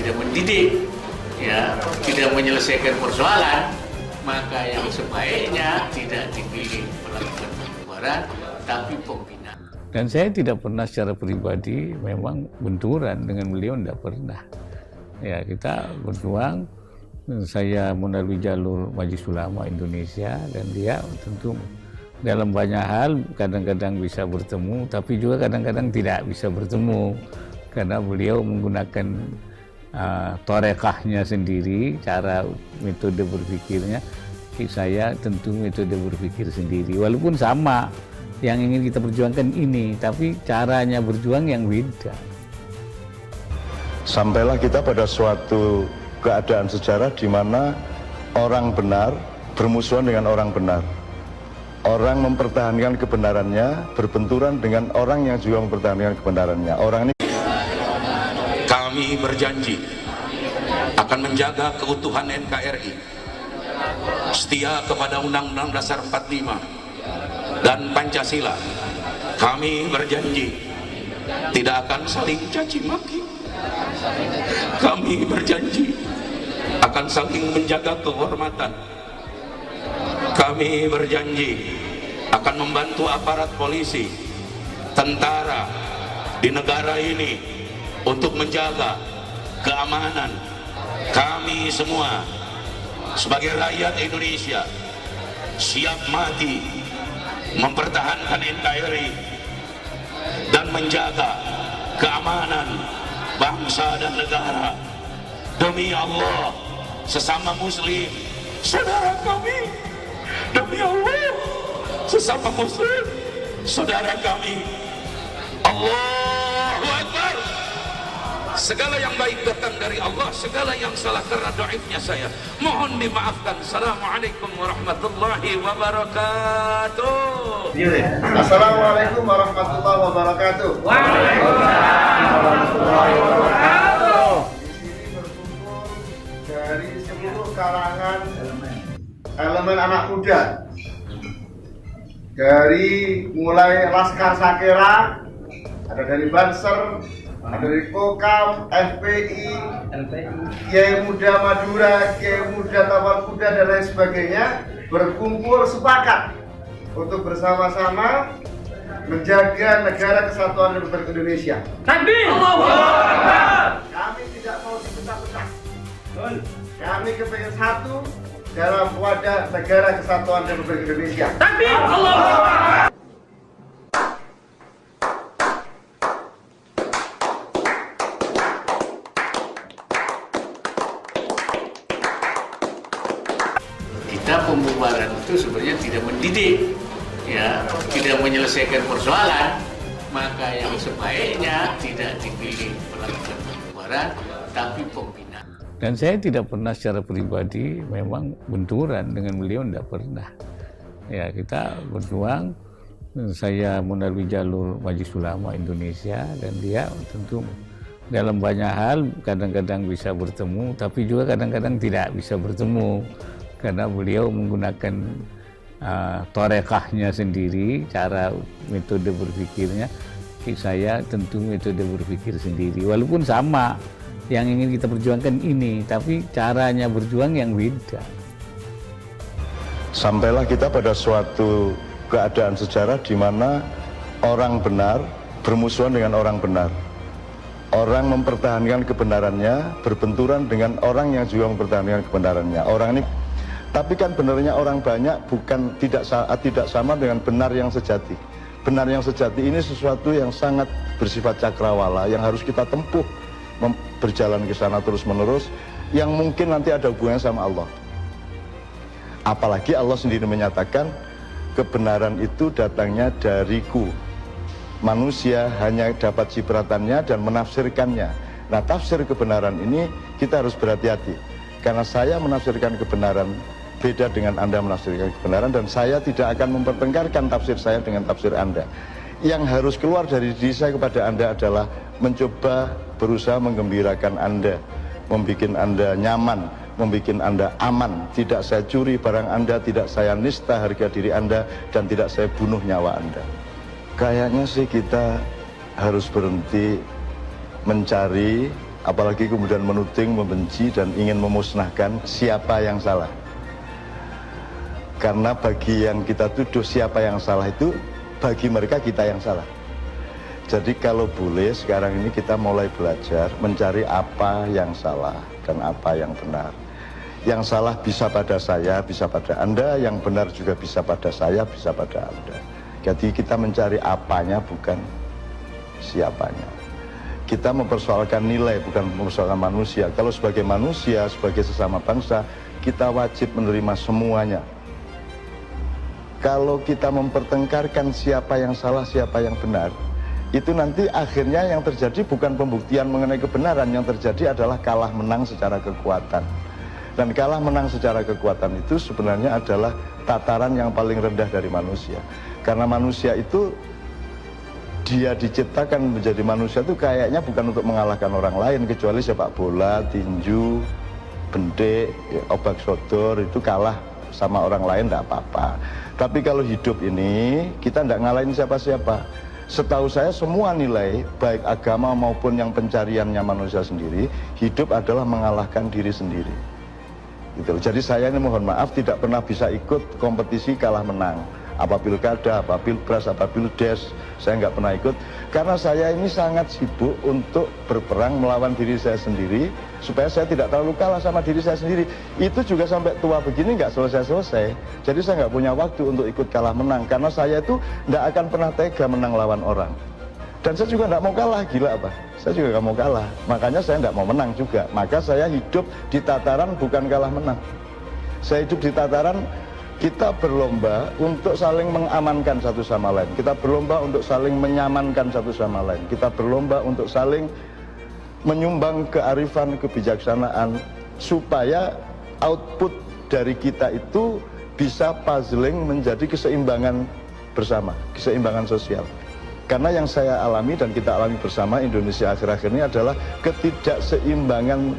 tidak mendidik, ya, tidak menyelesaikan persoalan, maka yang sebaiknya tidak dipilih melakukan pembubaran, tapi pembinaan. Dan saya tidak pernah secara pribadi memang benturan dengan beliau, tidak pernah. Ya, kita berjuang, saya melalui jalur Majelis Ulama Indonesia, dan dia tentu dalam banyak hal kadang-kadang bisa bertemu, tapi juga kadang-kadang tidak bisa bertemu, karena beliau menggunakan torekahnya sendiri, cara metode berpikirnya. Saya tentu metode berpikir sendiri, walaupun sama yang ingin kita perjuangkan ini, tapi caranya berjuang yang beda. Sampailah kita pada suatu keadaan sejarah di mana orang benar bermusuhan dengan orang benar. Orang mempertahankan kebenarannya berbenturan dengan orang yang juga mempertahankan kebenarannya. Orang ini. Kami berjanji akan menjaga keutuhan NKRI, setia kepada Undang-Undang Dasar 45 dan Pancasila. Kami berjanji tidak akan saling caci maki. Kami berjanji akan saling menjaga kehormatan. Kami berjanji akan membantu aparat polisi, tentara di negara ini untuk menjaga keamanan. Kami semua sebagai rakyat Indonesia siap mati mempertahankan NKRI dan menjaga keamanan bangsa dan negara. Demi Allah, sesama muslim saudara kami. Demi Allah, sesama muslim saudara kami. Allahu Akbar. Segala yang baik datang dari Allah, segala yang salah karena dhaifnya saya mohon dimaafkan. Assalamualaikum warahmatullahi wabarakatuh. Assalamualaikum warahmatullahi wabarakatuh. Waalaikumsalam warahmatullahi wabarakatuh. Di sini berkumpul dari seluruh kalangan elemen anak muda, dari mulai Laskar Sakera, ada dari Banser, ada dari Kokam, FPI, Kiai Muda Madura, Kiai Muda Tawal Kuda, dan lain sebagainya, berkumpul sepakat untuk bersama-sama menjaga negara kesatuan Republik Indonesia. Takbir! Allahu Akbar! Kami tidak mau dipecah-pecah. Kami kepengen satu dalam wadah negara kesatuan Republik Indonesia. Takbir! Allahu Akbar! Kita pembubaran itu sebenarnya tidak mendidik, ya, tidak menyelesaikan persoalan, maka yang sebaiknya tidak dipilih melakukan pembubaran, tapi pembinaan. Dan saya tidak pernah secara pribadi memang benturan dengan beliau, tidak pernah. Ya, kita berjuang, saya melalui jalur Majelis Ulama Indonesia, dan dia tentu dalam banyak hal kadang-kadang bisa bertemu, tapi juga kadang-kadang tidak bisa bertemu, karena beliau menggunakan torekahnya sendiri, cara metode berpikirnya. Saya tentu metode berpikir sendiri, walaupun sama yang ingin kita perjuangkan ini, tapi caranya berjuang yang beda. Sampailah kita pada suatu keadaan sejarah di mana orang benar bermusuhan dengan orang benar. Orang mempertahankan kebenarannya berbenturan dengan orang yang juga mempertahankan kebenarannya. Orang ini, tapi kan benarnya orang banyak tidak sama dengan benar yang sejati. Benar yang sejati ini sesuatu yang sangat bersifat cakrawala, yang harus kita tempuh berjalan ke sana terus-menerus, yang mungkin nanti ada hubungannya sama Allah. Apalagi Allah sendiri menyatakan kebenaran itu datangnya dariku. Manusia hanya dapat cipratannya dan menafsirkannya. Nah, tafsir kebenaran ini kita harus berhati-hati, karena saya menafsirkan kebenaran beda dengan Anda menafsirkan kebenaran, dan saya tidak akan mempertengkarkan tafsir saya dengan tafsir Anda. Yang harus keluar dari diri saya kepada Anda adalah mencoba berusaha menggembirakan Anda, membuat Anda nyaman, membuat Anda aman. Tidak saya curi barang Anda, tidak saya nista harga diri Anda, dan tidak saya bunuh nyawa Anda. Kayaknya sih kita harus berhenti mencari apalagi kemudian menuding, membenci, dan ingin memusnahkan siapa yang salah. Karena bagi yang kita tuduh siapa yang salah itu, bagi mereka kita yang salah. Jadi kalau boleh sekarang ini kita mulai belajar mencari apa yang salah dan apa yang benar. Yang salah bisa pada saya, bisa pada Anda, yang benar juga bisa pada saya, bisa pada Anda. Jadi kita mencari apanya, bukan siapanya. Kita mempersoalkan nilai, bukan mempersoalkan manusia. Kalau sebagai manusia, sebagai sesama bangsa, kita wajib menerima semuanya. Kalau kita mempertengkarkan siapa yang salah, siapa yang benar, itu nanti akhirnya yang terjadi bukan pembuktian mengenai kebenaran, yang terjadi adalah kalah menang secara kekuatan. Dan kalah menang secara kekuatan itu sebenarnya adalah tataran yang paling rendah dari manusia. Karena manusia itu, dia diciptakan menjadi manusia itu kayaknya bukan untuk mengalahkan orang lain, kecuali sepak bola, tinju, bendik, obak sodor, itu kalah sama orang lain tidak apa-apa. Tapi kalau hidup ini, kita tidak ngalahin siapa-siapa. Setahu saya semua nilai, baik agama maupun yang pencariannya manusia sendiri, hidup adalah mengalahkan diri sendiri. Gitu. Jadi saya ini mohon maaf tidak pernah bisa ikut kompetisi kalah menang. Apa pilkada, apa pilpres, apa pildes, saya nggak pernah ikut. Karena saya ini sangat sibuk untuk berperang melawan diri saya sendiri, supaya saya tidak terlalu kalah sama diri saya sendiri. Itu juga sampai tua begini nggak selesai-selesai. Jadi saya nggak punya waktu untuk ikut kalah menang, karena saya itu nggak akan pernah tega menang lawan orang. Dan saya juga nggak mau kalah, gila apa? Saya juga nggak mau kalah, makanya saya nggak mau menang juga. Maka saya hidup di tataran bukan kalah menang. Saya hidup di tataran kita berlomba untuk saling mengamankan satu sama lain. Kita berlomba untuk saling menyamankan satu sama lain. Kita berlomba untuk saling menyumbang kearifan, kebijaksanaan, supaya output dari kita itu bisa puzzling menjadi keseimbangan bersama, keseimbangan sosial. Karena yang saya alami dan kita alami bersama Indonesia akhir-akhir ini adalah ketidakseimbangan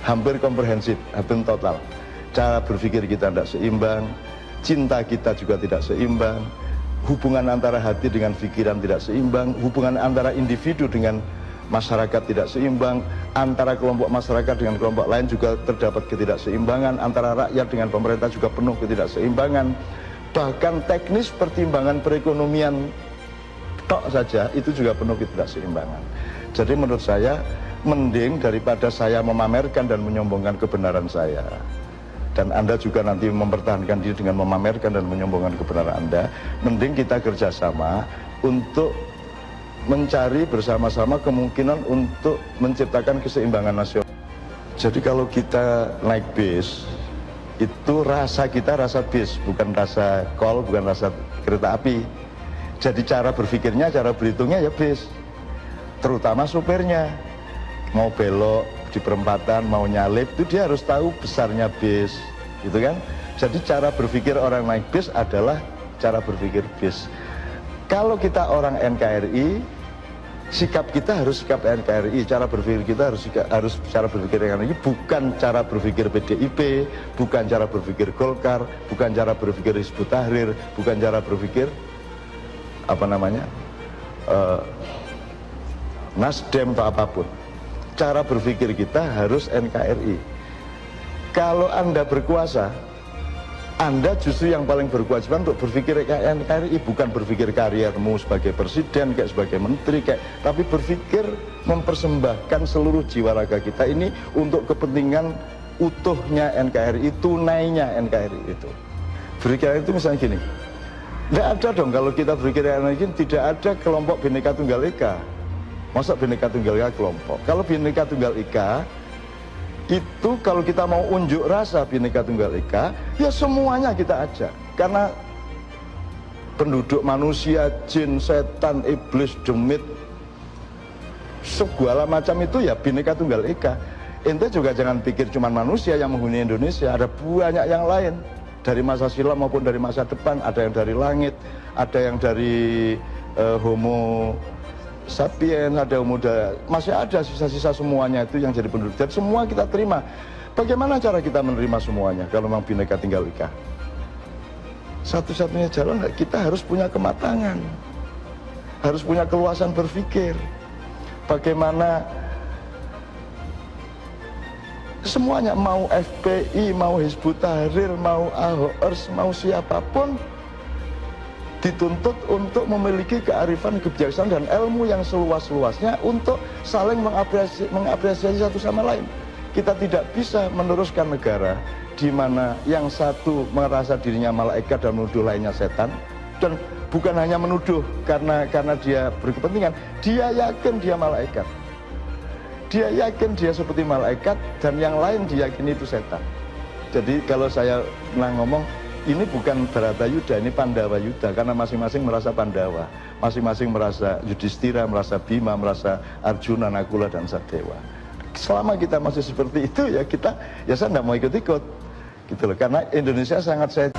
hampir komprehensif, hampir total. Cara berpikir kita tidak seimbang, cinta kita juga tidak seimbang, hubungan antara hati dengan pikiran tidak seimbang, hubungan antara individu dengan masyarakat tidak seimbang, antara kelompok masyarakat dengan kelompok lain juga terdapat ketidakseimbangan, antara rakyat dengan pemerintah juga penuh ketidakseimbangan. Bahkan teknis pertimbangan perekonomian tok saja itu juga penuh ketidakseimbangan. Jadi menurut saya, mending daripada saya memamerkan dan menyombongkan kebenaran saya, dan Anda juga nanti mempertahankan diri dengan memamerkan dan menyombongkan kebenaran Anda, mending kita kerjasama untuk mencari bersama-sama kemungkinan untuk menciptakan keseimbangan nasional. Jadi kalau kita naik bis, itu rasa kita rasa bis, bukan rasa kol, bukan rasa kereta api. Jadi cara berpikirnya, cara berhitungnya ya bis. Terutama supirnya, mau belok di perempatan, mau nyalip, itu dia harus tahu besarnya bis, gitu kan? Jadi cara berpikir orang naik bis adalah cara berpikir bis. Kalau kita orang NKRI, sikap kita harus sikap NKRI, cara berpikir kita harus cara berpikir NKRI, bukan cara berpikir PDIP, bukan cara berpikir Golkar, bukan cara berpikir Hizbut Tahrir, bukan cara berpikir Nasdem atau apapun. Cara berpikir kita harus NKRI. Kalau Anda berkuasa, Anda justru yang paling berkewajiban untuk berpikir NKRI, bukan berpikir kariermu sebagai presiden, kayak sebagai menteri, tapi berpikir mempersembahkan seluruh jiwa raga kita ini untuk kepentingan utuhnya NKRI, tunainya NKRI itu. Berpikir itu misalnya gini, tidak ada dong kalau kita berpikir NKRI, tidak ada kelompok Bhinneka Tunggal Ika. Masa Bhinneka Tunggal Ika kelompok? Kalau Bhinneka Tunggal Ika itu kalau kita mau unjuk rasa Bhinneka Tunggal Ika, ya semuanya kita ajak. Karena penduduk manusia, jin, setan, iblis, demit, segala macam itu ya Bhinneka Tunggal Ika. Ente juga jangan pikir cuma manusia yang menghuni Indonesia, ada banyak yang lain. Dari masa silam maupun dari masa depan, ada yang dari langit, ada yang dari Homo sapiens, ada muda, masih ada sisa-sisa semuanya itu yang jadi penduduk. Dan semua kita terima. Bagaimana cara kita menerima semuanya kalau memang Bhinneka Tunggal Ika? Satu-satunya jalan kita harus punya kematangan, harus punya keluasan berpikir. Bagaimana semuanya, mau FPI, mau Hizbut Tahrir, mau Ahokers, mau siapapun dituntut untuk memiliki kearifan, kebijaksanaan dan ilmu yang seluas-luasnya untuk saling mengapresiasi satu sama lain. Kita tidak bisa meneruskan negara di mana yang satu merasa dirinya malaikat dan menuduh lainnya setan, dan bukan hanya menuduh karena dia berkepentingan, dia yakin dia malaikat. Dia yakin dia seperti malaikat dan yang lain diyakini itu setan. Jadi kalau saya pernah ngomong, ini bukan Bharatayuddha, ini Pandawa Yuddha, karena masing-masing merasa Pandawa, masing-masing merasa Yudhistira, merasa Bima, merasa Arjuna, Nakula dan Sadewa. Selama kita masih seperti itu ya saya tidak mau ikut-ikut gitu loh, karena Indonesia sangat